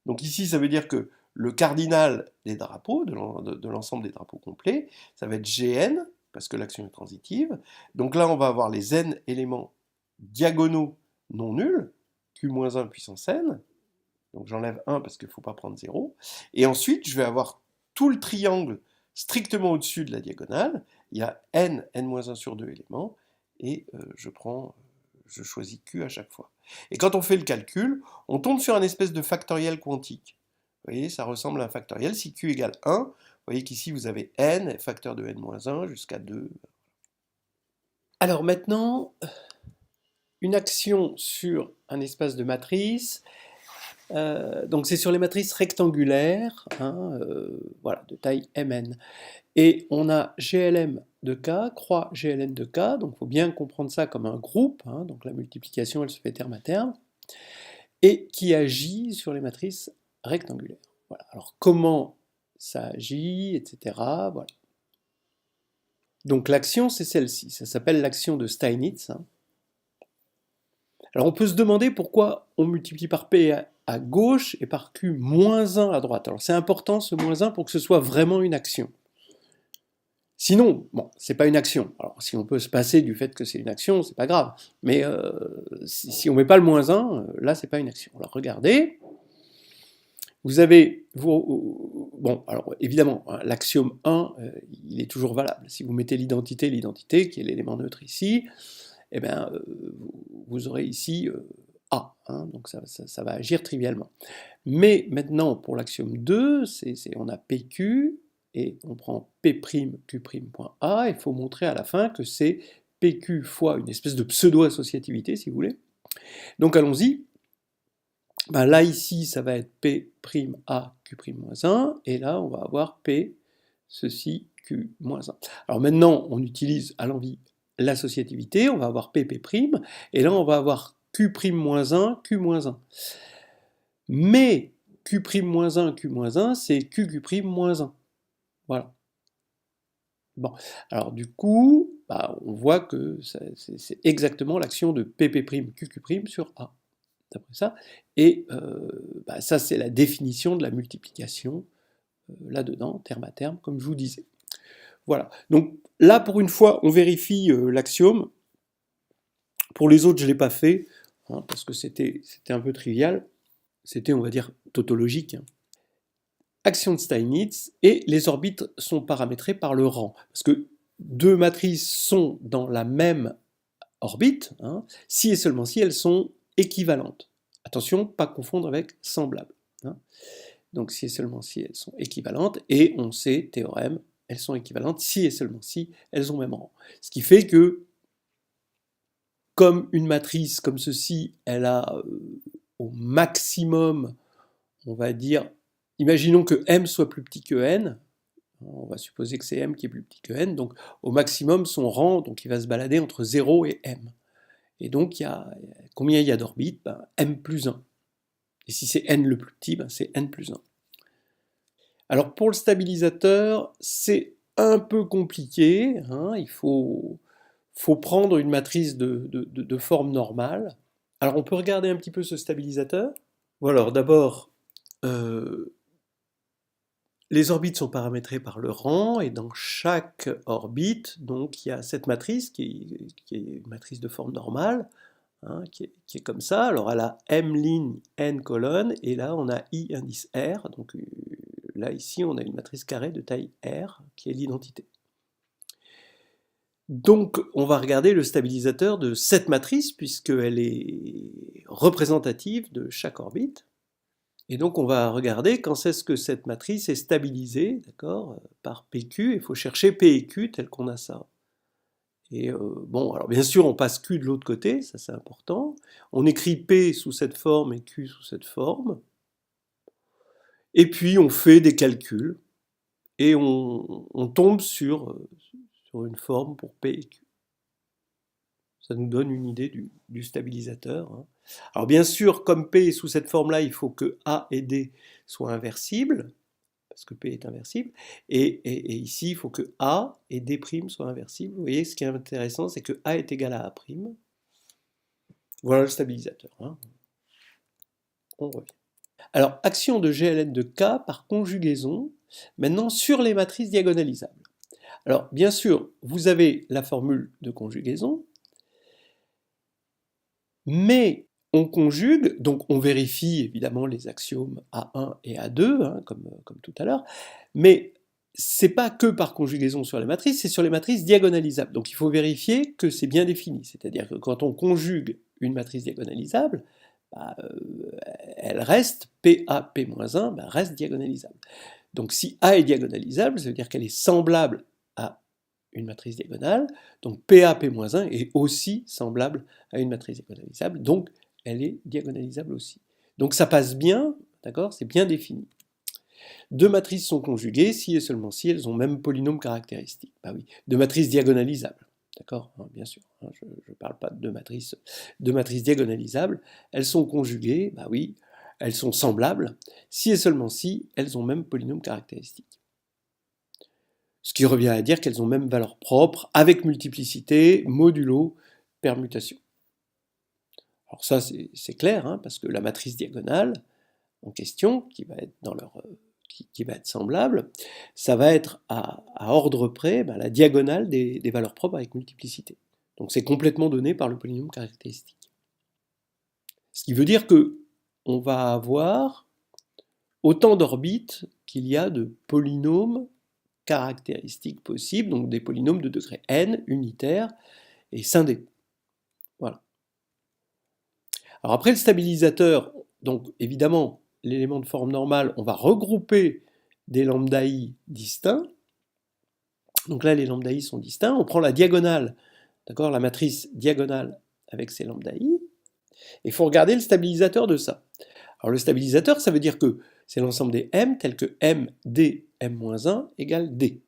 Donc ici, ça veut dire que le cardinal des drapeaux, de l'ensemble des drapeaux complets, ça va être Gn, parce que l'action est transitive. Donc là, on va avoir les n éléments diagonaux non nuls, q-1 puissance n, donc j'enlève 1 parce qu'il ne faut pas prendre 0. Et ensuite, je vais avoir tout le triangle strictement au-dessus de la diagonale. Il y a n-1 sur 2 éléments, et je choisis q à chaque fois. Et quand on fait le calcul, on tombe sur un espèce de factoriel quantique. Vous voyez, ça ressemble à un factoriel. Si q égale 1, vous voyez qu'ici vous avez n, facteur de n-1 jusqu'à 2. Alors maintenant, une action sur un espace de matrice. Donc c'est sur les matrices rectangulaires, voilà, de taille Mn. Et on a GLM de K, croix GLN de K, donc il faut bien comprendre ça comme un groupe, donc la multiplication elle se fait terme à terme, et qui agit sur les matrices rectangulaires. Voilà. Alors comment ça agit, etc. Voilà. Donc l'action c'est celle-ci, ça s'appelle l'action de Steinitz. Alors on peut se demander pourquoi on multiplie par P à gauche et par Q moins 1 à droite. Alors c'est important ce moins 1 pour que ce soit vraiment une action. Sinon, bon, c'est pas une action. Alors si on peut se passer du fait que c'est une action, c'est pas grave. Mais si on met pas le moins 1, là c'est pas une action. Alors regardez, vous avez, bon, alors évidemment, l'axiome 1, il est toujours valable. Si vous mettez l'identité, qui est l'élément neutre ici, eh bien, vous aurez ici A, donc ça va agir trivialement. Mais maintenant, pour l'axiome 2, on a PQ, et on prend P'Q'.A, il faut montrer à la fin que c'est PQ fois une espèce de pseudo-associativité, si vous voulez. Donc allons-y. Là, ici, ça va être P'Aq'-1, et là, on va avoir P, ceci, Q-1. Alors maintenant, on utilise à l'envie l'associativité, on va avoir PP', et là, on va avoir Q'-1, Q-1. Mais Q'-1, Q-1, c'est QQ'-1. Voilà. Bon, alors du coup, on voit que c'est exactement l'action de PP', sur A, d'après ça. Et ça, c'est la définition de la multiplication, là-dedans, terme à terme, comme je vous disais. Voilà. Donc là, pour une fois, on vérifie l'axiome. Pour les autres, je ne l'ai pas fait, parce que c'était un peu trivial. C'était, on va dire, tautologique. Action de Steinitz, et les orbites sont paramétrées par le rang. Parce que deux matrices sont dans la même orbite, si et seulement si elles sont équivalentes. Attention, pas confondre avec semblables. Donc si et seulement si elles sont équivalentes, et on sait, théorème, elles sont équivalentes si et seulement si elles ont même rang. Ce qui fait que, comme une matrice comme ceci, elle a au maximum, on va dire, imaginons que M soit plus petit que N, on va supposer que c'est M qui est plus petit que N, donc au maximum son rang, donc il va se balader entre 0 et M. Et donc combien il y a d'orbites? M plus 1. Et si c'est N le plus petit, c'est N plus 1. Alors pour le stabilisateur, c'est un peu compliqué, il faut prendre une matrice de forme normale. Alors on peut regarder un petit peu ce stabilisateur. Voilà, alors d'abord, les orbites sont paramétrées par le rang, et dans chaque orbite, donc il y a cette matrice qui est une matrice de forme normale, qui est comme ça. Alors elle a M ligne, N colonnes, et là on a I indice R, donc là ici on a une matrice carrée de taille R, qui est l'identité. Donc on va regarder le stabilisateur de cette matrice, puisqu'elle est représentative de chaque orbite. Et donc on va regarder quand est-ce que cette matrice est stabilisée, d'accord, par PQ. Il faut chercher P et Q tel qu'on a ça. Et bon, alors bien sûr, on passe Q de l'autre côté, ça c'est important. On écrit P sous cette forme et Q sous cette forme. Et puis on fait des calculs et on tombe sur une forme pour P et Q. Ça nous donne une idée du stabilisateur, hein. Alors bien sûr, comme P est sous cette forme-là, il faut que A et D soient inversibles, parce que P est inversible, et ici, il faut que A et D' soient inversibles. Vous voyez, ce qui est intéressant, c'est que A est égal à A'. Voilà le stabilisateur, hein. On revient. Alors, action de GLN de K par conjugaison, maintenant sur les matrices diagonalisables. Alors, bien sûr, vous avez la formule de conjugaison, mais on conjugue, donc on vérifie évidemment les axiomes A1 et A2, hein, comme tout à l'heure, mais c'est pas que par conjugaison sur les matrices, c'est sur les matrices diagonalisables. Donc il faut vérifier que c'est bien défini, c'est-à-dire que quand on conjugue une matrice diagonalisable, bah, elle reste PA, P-1, bah, reste diagonalisable. Donc si A est diagonalisable, ça veut dire qu'elle est semblable à une matrice diagonale, donc PA, P-1 est aussi semblable à une matrice diagonalisable, donc elle est diagonalisable aussi. Donc ça passe bien, d'accord, c'est bien défini. Deux matrices sont conjuguées si et seulement si elles ont même polynôme caractéristique. Bah oui, deux matrices diagonalisables, d'accord, hein, bien sûr, hein, je ne parle pas de deux matrices diagonalisables, elles sont conjuguées, bah oui, elles sont semblables, si et seulement si elles ont même polynôme caractéristique. Ce qui revient à dire qu'elles ont même valeur propre, avec multiplicité, modulo, permutation. Alors ça, c'est clair, hein, parce que la matrice diagonale en question, qui va être, qui va être semblable, ça va être à ordre près la diagonale des valeurs propres avec multiplicité. Donc c'est complètement donné par le polynôme caractéristique. Ce qui veut dire que on va avoir autant d'orbites qu'il y a de polynômes caractéristiques possibles, donc des polynômes de degré n unitaires et scindés. Voilà. Alors après le stabilisateur, donc évidemment l'élément de forme normale, on va regrouper des lambda i distincts. Donc là les lambda i sont distincts. On prend la diagonale, d'accord, la matrice diagonale avec ses lambda i. Et il faut regarder le stabilisateur de ça. Alors le stabilisateur, ça veut dire que c'est l'ensemble des m tels que m d m-1 égale d.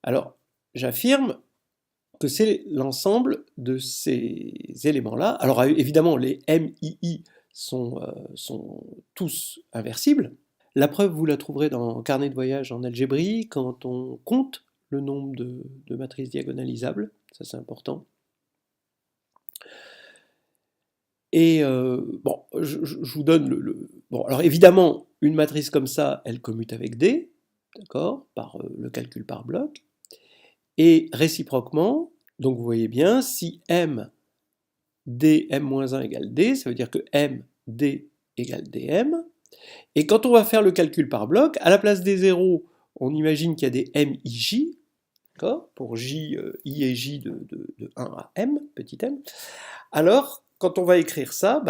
Alors j'affirme que c'est l'ensemble de ces éléments-là. Alors évidemment, les MII sont tous inversibles. La preuve, vous la trouverez dans Carnet de voyage en algébrie, quand on compte le nombre de matrices diagonalisables, ça c'est important. Et bon, je vous donne Bon, alors évidemment, une matrice comme ça, elle commute avec D, d'accord, par le calcul par bloc. Et réciproquement, donc vous voyez bien, si M d m-1 égale d, ça veut dire que m d égale dm. Et quand on va faire le calcul par bloc, à la place des zéros, on imagine qu'il y a des mij, d'accord, pour j, i et j de 1 à m, petit m. Alors, quand on va écrire ça,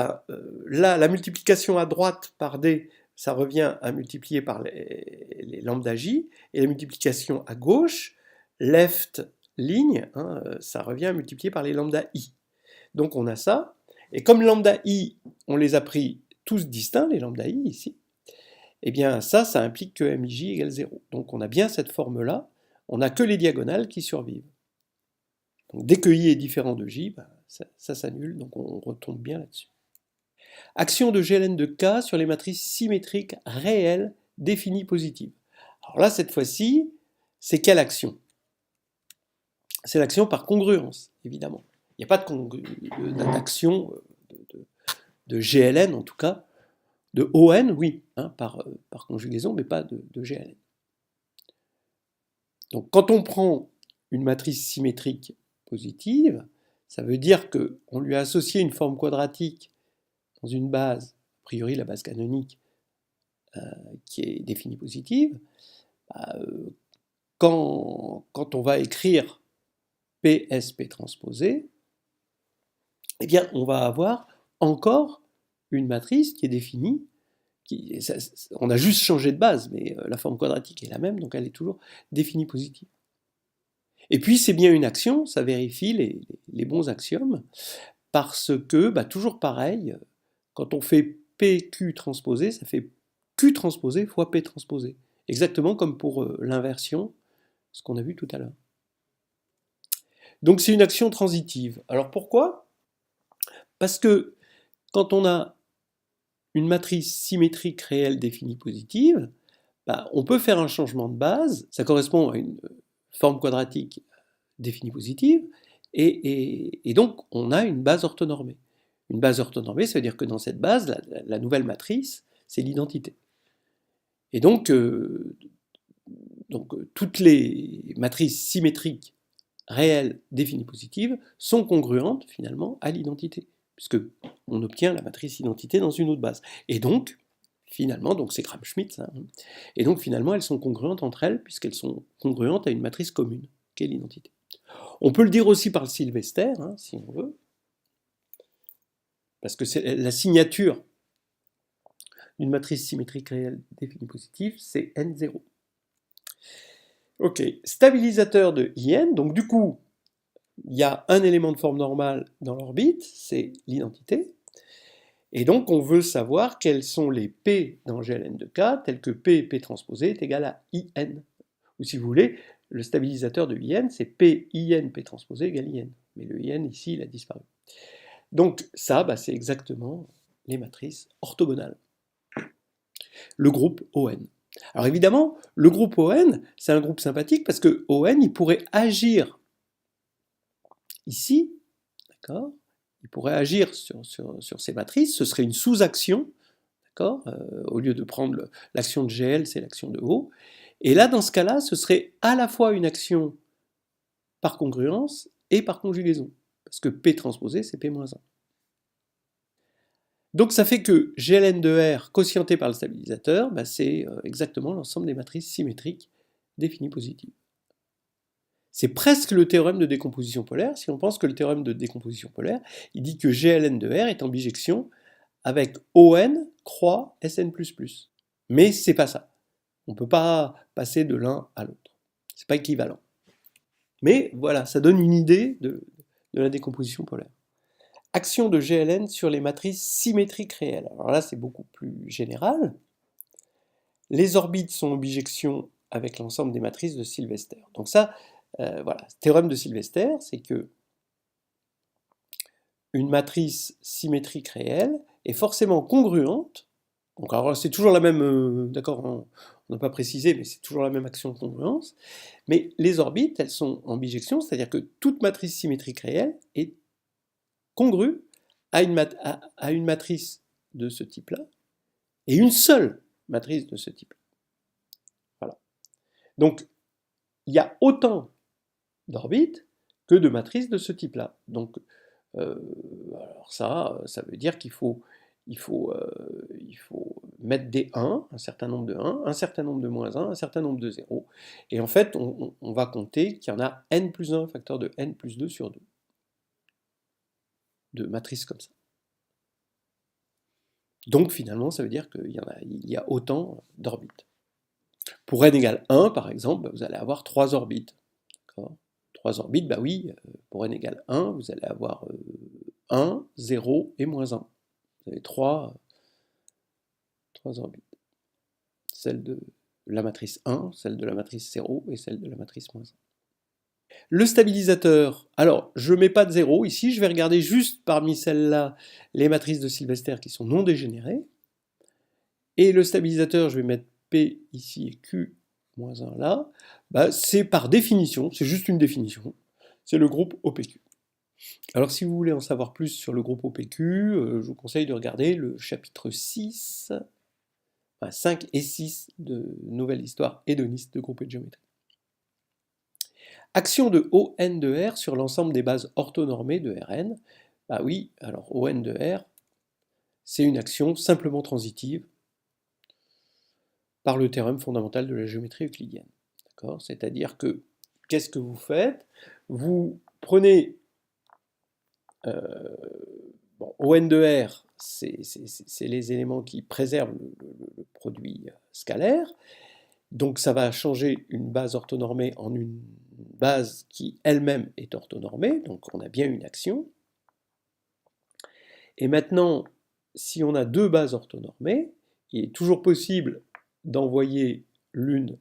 là, la multiplication à droite par d, ça revient à multiplier par les lambda j, et la multiplication à gauche, left ligne, hein, ça revient à multiplier par les lambda i. Donc on a ça, et comme lambda i, on les a pris tous distincts, les lambda i ici, et bien ça implique que mij égale 0. Donc on a bien cette forme-là, on n'a que les diagonales qui survivent. Donc dès que i est différent de j, ça s'annule, donc on retombe bien là-dessus. Action de GLN de K sur les matrices symétriques réelles définies positives. Alors là, cette fois-ci, c'est quelle action? C'est l'action par congruence, évidemment. Il n'y a pas d'action de GLN, en tout cas. De ON, oui, hein, par conjugaison, mais pas de GLN. Donc quand on prend une matrice symétrique positive, ça veut dire qu'on lui a associé une forme quadratique dans une base, a priori la base canonique, qui est définie positive. Quand on va écrire PSP transposé, eh bien on va avoir encore une matrice qui est définie on a juste changé de base, mais la forme quadratique est la même, donc elle est toujours définie positive. Et puis c'est bien une action, ça vérifie les bons axiomes, parce que, toujours pareil, quand on fait PQ transposé, ça fait Q transposé fois P transposé. Exactement comme pour l'inversion, ce qu'on a vu tout à l'heure. Donc c'est une action transitive. Alors pourquoi? Parce que quand on a une matrice symétrique réelle définie positive, on peut faire un changement de base, ça correspond à une forme quadratique définie positive, et donc on a une base orthonormée. Une base orthonormée, ça veut dire que dans cette base, la nouvelle matrice, c'est l'identité. Et donc toutes les matrices symétriques réelles définies positives sont congruentes finalement à l'identité, puisque on obtient la matrice identité dans une autre base. Et donc, finalement, donc c'est Gram-Schmidt, hein, et donc finalement elles sont congruentes entre elles, puisqu'elles sont congruentes à une matrice commune, qu'est l'identité. On peut le dire aussi par le Sylvester, hein, si on veut, parce que c'est la signature d'une matrice symétrique réelle définie positive, c'est N0. Ok, stabilisateur de IN, donc du coup, il y a un élément de forme normale dans l'orbite, c'est l'identité, et donc on veut savoir quels sont les P dans GLN de K, tels que P transposé est égal à IN. Ou si vous voulez, le stabilisateur de IN, c'est P IN P transposé égale IN. Mais le IN, ici, il a disparu. Donc ça, c'est exactement les matrices orthogonales. Le groupe ON. Alors évidemment, le groupe ON, c'est un groupe sympathique parce que ON, il pourrait agir ici, d'accord? Il pourrait agir sur ces matrices, ce serait une sous-action, d'accord? Au lieu de prendre l'action de GL, c'est l'action de O. Et là, dans ce cas-là, ce serait à la fois une action par congruence et par conjugaison, parce que P transposé, c'est P-1. Donc ça fait que GLN de R quotienté par le stabilisateur, c'est exactement l'ensemble des matrices symétriques définies positives. C'est presque le théorème de décomposition polaire, si on pense que le théorème de décomposition polaire, il dit que GLN de R est en bijection avec ON croix SN++. Mais c'est pas ça. On ne peut pas passer de l'un à l'autre. C'est pas équivalent. Mais voilà, ça donne une idée de la décomposition polaire. Action de GLN sur les matrices symétriques réelles. Alors là, c'est beaucoup plus général. Les orbites sont en bijection avec l'ensemble des matrices de Sylvester. Donc ça, voilà, théorème de Sylvester, c'est que une matrice symétrique réelle est forcément congruente. Donc alors c'est toujours la même, d'accord, on n'a pas précisé, mais c'est toujours la même action de congruence. Mais les orbites, elles sont en bijection, c'est-à-dire que toute matrice symétrique réelle est congrue à une matrice de ce type-là, et une seule matrice de ce type. Voilà. Donc, il y a autant d'orbites que de matrices de ce type-là. Donc, alors ça veut dire qu'il faut mettre des 1, un certain nombre de 1, un certain nombre de moins 1, un certain nombre de 0. Et en fait, on va compter qu'il y en a n plus 1, facteur de n plus 2 sur 2. De matrices comme ça. Donc finalement, ça veut dire qu'il y a autant d'orbites. Pour n égale 1, par exemple, vous allez avoir 3 orbites. 3 orbites, oui, pour n égale 1, vous allez avoir 1, 0 et moins 1. Vous avez 3 orbites. Celle de la matrice 1, celle de la matrice 0 et celle de la matrice moins 1. Le stabilisateur, alors je ne mets pas de 0 ici, je vais regarder juste parmi celles-là les matrices de Sylvester qui sont non dégénérées. Et le stabilisateur, je vais mettre P ici et Q moins 1 là. C'est par définition, c'est juste une définition, c'est le groupe OPQ. Alors si vous voulez en savoir plus sur le groupe OPQ, je vous conseille de regarder le chapitre 6, 5 et 6 de Nouvelle Histoire hédoniste de groupes et de géométrie. Action de ON de R sur l'ensemble des bases orthonormées de Rn. Oui, alors ON de R, c'est une action simplement transitive par le théorème fondamental de la géométrie euclidienne. C'est-à-dire que, qu'est-ce que vous faites? Vous prenez ON de R, c'est les éléments qui préservent le produit scalaire. Donc ça va changer une base orthonormée en une base qui elle-même est orthonormée, donc on a bien une action. Et maintenant, si on a deux bases orthonormées, il est toujours possible d'envoyer l'une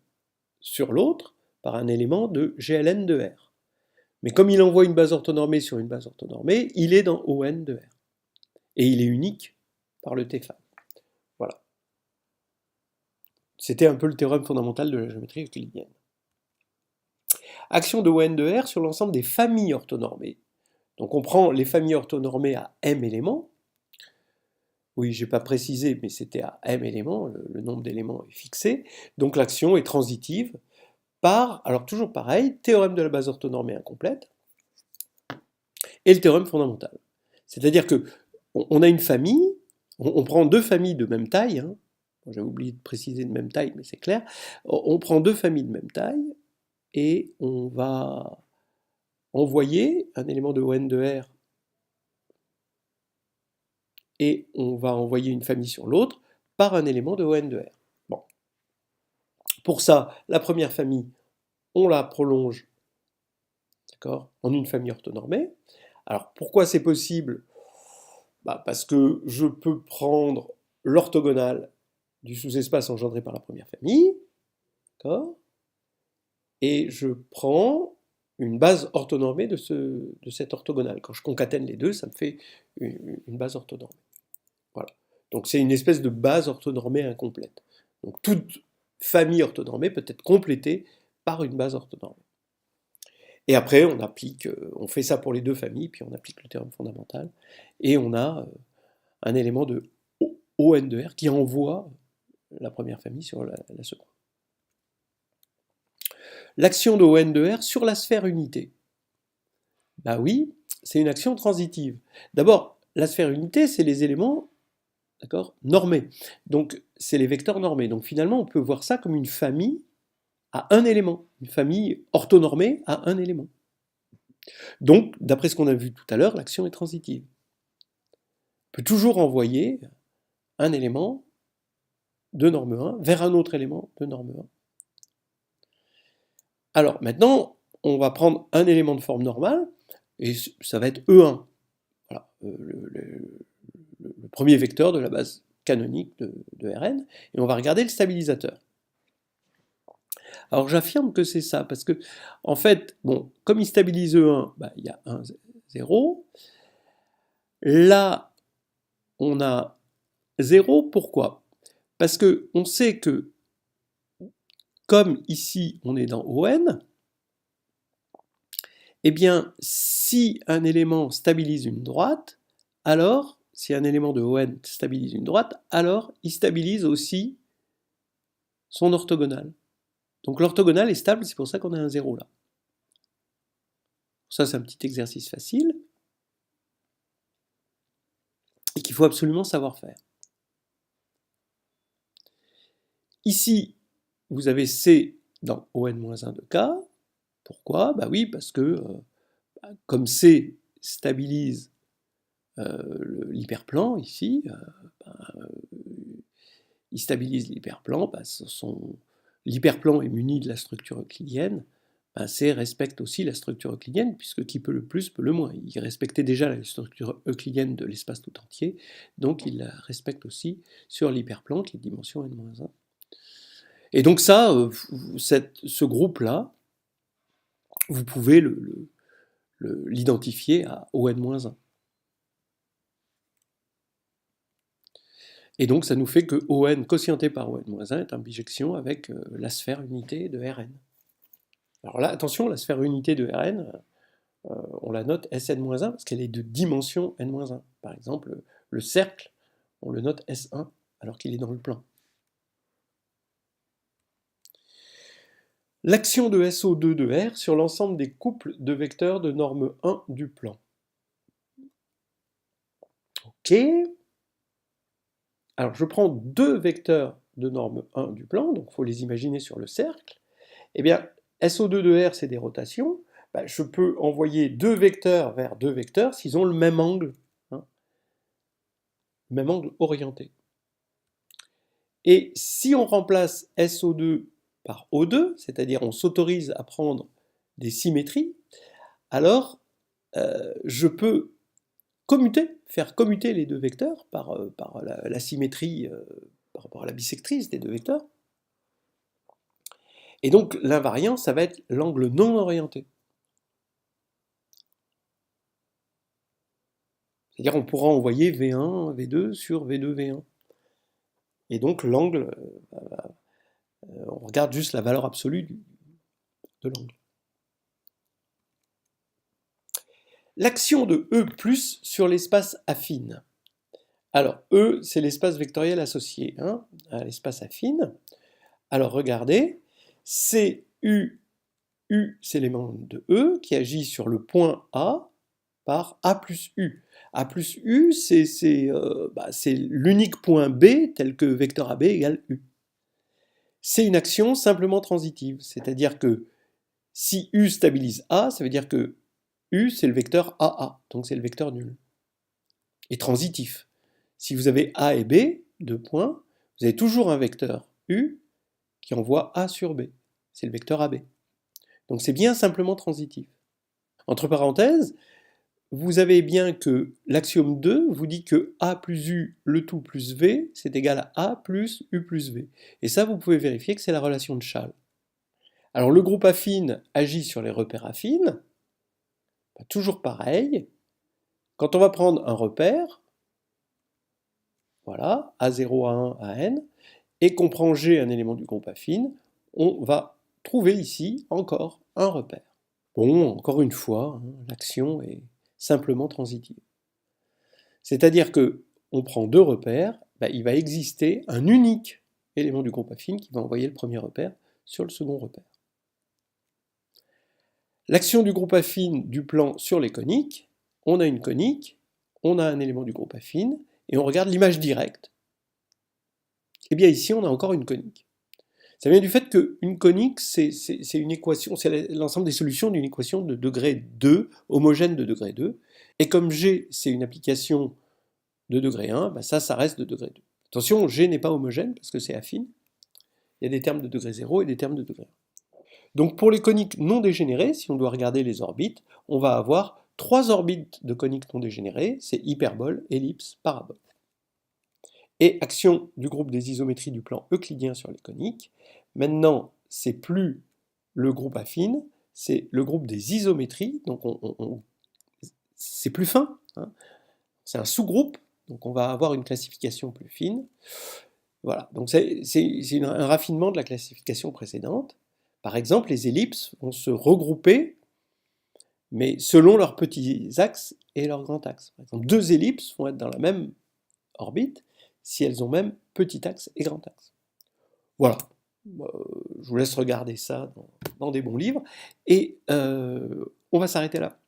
sur l'autre par un élément de GLN de R. Mais comme il envoie une base orthonormée sur une base orthonormée, il est dans ON de R. Et il est unique par le T-fab. Voilà. C'était un peu le théorème fondamental de la géométrie euclidienne. Action de ON de R sur l'ensemble des familles orthonormées. Donc on prend les familles orthonormées à M éléments. Oui, je n'ai pas précisé, mais c'était à M éléments, le nombre d'éléments est fixé. Donc l'action est transitive par, alors toujours pareil, théorème de la base orthonormée incomplète et le théorème fondamental. C'est-à-dire que on a une famille, on prend deux familles de même taille, hein. J'avais oublié de préciser de même taille, mais c'est clair. On prend deux familles de même taille et on va envoyer un élément de ON de R et on va envoyer une famille sur l'autre par un élément de ON de R. Bon. Pour ça, la première famille, on la prolonge, d'accord, en une famille orthonormée. Alors pourquoi c'est possible? Parce que je peux prendre l'orthogonale du sous-espace engendré par la première famille, d'accord, et je prends une base orthonormée de cette orthogonale. Quand je concatène les deux, ça me fait une base orthonormée. Voilà. Donc c'est une espèce de base orthonormée incomplète. Donc toute famille orthonormée peut être complétée par une base orthonormée. Et après, on fait ça pour les deux familles, puis on applique le théorème fondamental, et on a un élément de ON de R qui envoie la première famille sur la seconde. L'action de ON de R sur la sphère unité. Bah oui, c'est une action transitive. D'abord, la sphère unité, c'est les éléments, d'accord, normés. Donc, c'est les vecteurs normés. Donc, finalement, on peut voir ça comme une famille à un élément, une famille orthonormée à un élément. Donc, d'après ce qu'on a vu tout à l'heure, l'action est transitive. On peut toujours envoyer un élément de norme 1 vers un autre élément de norme 1. Alors, maintenant, on va prendre un élément de forme normale, et ça va être E1. Voilà, le premier vecteur de la base canonique de Rn, et on va regarder le stabilisateur. Alors j'affirme que c'est ça, parce que, en fait, bon, comme il stabilise E1, il y a 1, 0. Là, on a 0, pourquoi? Parce qu'on sait que, comme ici, on est dans ON, eh bien, si un élément stabilise une droite, alors, si un élément de ON stabilise une droite, alors il stabilise aussi son orthogonale. Donc l'orthogonale est stable, c'est pour ça qu'on a un 0 là. Ça, c'est un petit exercice facile et qu'il faut absolument savoir faire. Ici, vous avez C dans ON-1 de K. Pourquoi? Bah oui, parce que comme C stabilise l'hyperplan ici, il stabilise l'hyperplan, l'hyperplan est muni de la structure euclidienne, C respecte aussi la structure euclidienne, puisque qui peut le plus peut le moins. Il respectait déjà la structure euclidienne de l'espace tout entier, donc il la respecte aussi sur l'hyperplan qui est de dimension n-1. Et donc ça, ce groupe-là, vous pouvez l'identifier à ON-1. Et donc ça nous fait que ON quotienté par ON-1 est en bijection avec la sphère unité de Rn. Alors là, attention, la sphère unité de Rn, on la note Sn-1 parce qu'elle est de dimension n-1. Par exemple, le cercle, on le note S1 alors qu'il est dans le plan. L'action de SO2 de R sur l'ensemble des couples de vecteurs de norme 1 du plan. Ok. Alors je prends deux vecteurs de norme 1 du plan, donc il faut les imaginer sur le cercle. Eh bien, SO2 de R, c'est des rotations. Je peux envoyer deux vecteurs vers deux vecteurs s'ils ont le même angle. Hein. même angle orienté. Et si on remplace SO2 par O2, c'est-à-dire on s'autorise à prendre des symétries, alors je peux faire commuter les deux vecteurs par la symétrie par rapport à la bissectrice des deux vecteurs. Et donc l'invariant, ça va être l'angle non orienté. C'est-à-dire on pourra envoyer V1, V2 sur V2, V1. Et donc l'angle, on regarde juste la valeur absolue de l'angle. L'action de E+ sur l'espace affine. Alors, E, c'est l'espace vectoriel associé à l'espace affine. Alors, regardez, c'est U, c'est l'élément de E qui agit sur le point A par A plus U. A plus U, c'est l'unique point B tel que vecteur AB égale U. C'est une action simplement transitive, c'est-à-dire que si U stabilise A, ça veut dire que U, c'est le vecteur AA, donc c'est le vecteur nul. Et transitif. Si vous avez A et B, deux points, vous avez toujours un vecteur U qui envoie A sur B. C'est le vecteur AB. Donc c'est bien simplement transitif. Entre parenthèses, vous avez bien que l'axiome 2 vous dit que A plus U, le tout plus V, c'est égal à A plus U plus V. Et ça, vous pouvez vérifier que c'est la relation de Schall. Alors le groupe affine agit sur les repères affines. Toujours pareil. Quand on va prendre un repère, voilà, A0, A1, AN, et qu'on prend G, un élément du groupe affine, on va trouver ici encore un repère. Bon, encore une fois, l'action est simplement transitive. C'est-à-dire que on prend deux repères, il va exister un unique élément du groupe affine qui va envoyer le premier repère sur le second repère. L'action du groupe affine du plan sur les coniques, on a une conique, on a un élément du groupe affine, et on regarde l'image directe. Et bien ici, on a encore une conique. Ça vient du fait qu'une conique, c'est une équation, c'est l'ensemble des solutions d'une équation de degré 2, homogène de degré 2. Et comme G, c'est une application de degré 1, ça reste de degré 2. Attention, G n'est pas homogène parce que c'est affine. Il y a des termes de degré 0 et des termes de degré 1. Donc pour les coniques non dégénérées, si on doit regarder les orbites, on va avoir trois orbites de coniques non dégénérées, c'est hyperbole, ellipse, parabole. Et action du groupe des isométries du plan euclidien sur les coniques. Maintenant, c'est plus le groupe affine, c'est le groupe des isométries, donc c'est plus fin, c'est un sous-groupe, donc on va avoir une classification plus fine. Voilà, donc c'est un raffinement de la classification précédente. Par exemple, les ellipses vont se regrouper, mais selon leurs petits axes et leurs grands axes. Par exemple, deux ellipses vont être dans la même orbite si elles ont même petit axe et grand axe. Voilà, je vous laisse regarder ça dans des bons livres, et on va s'arrêter là.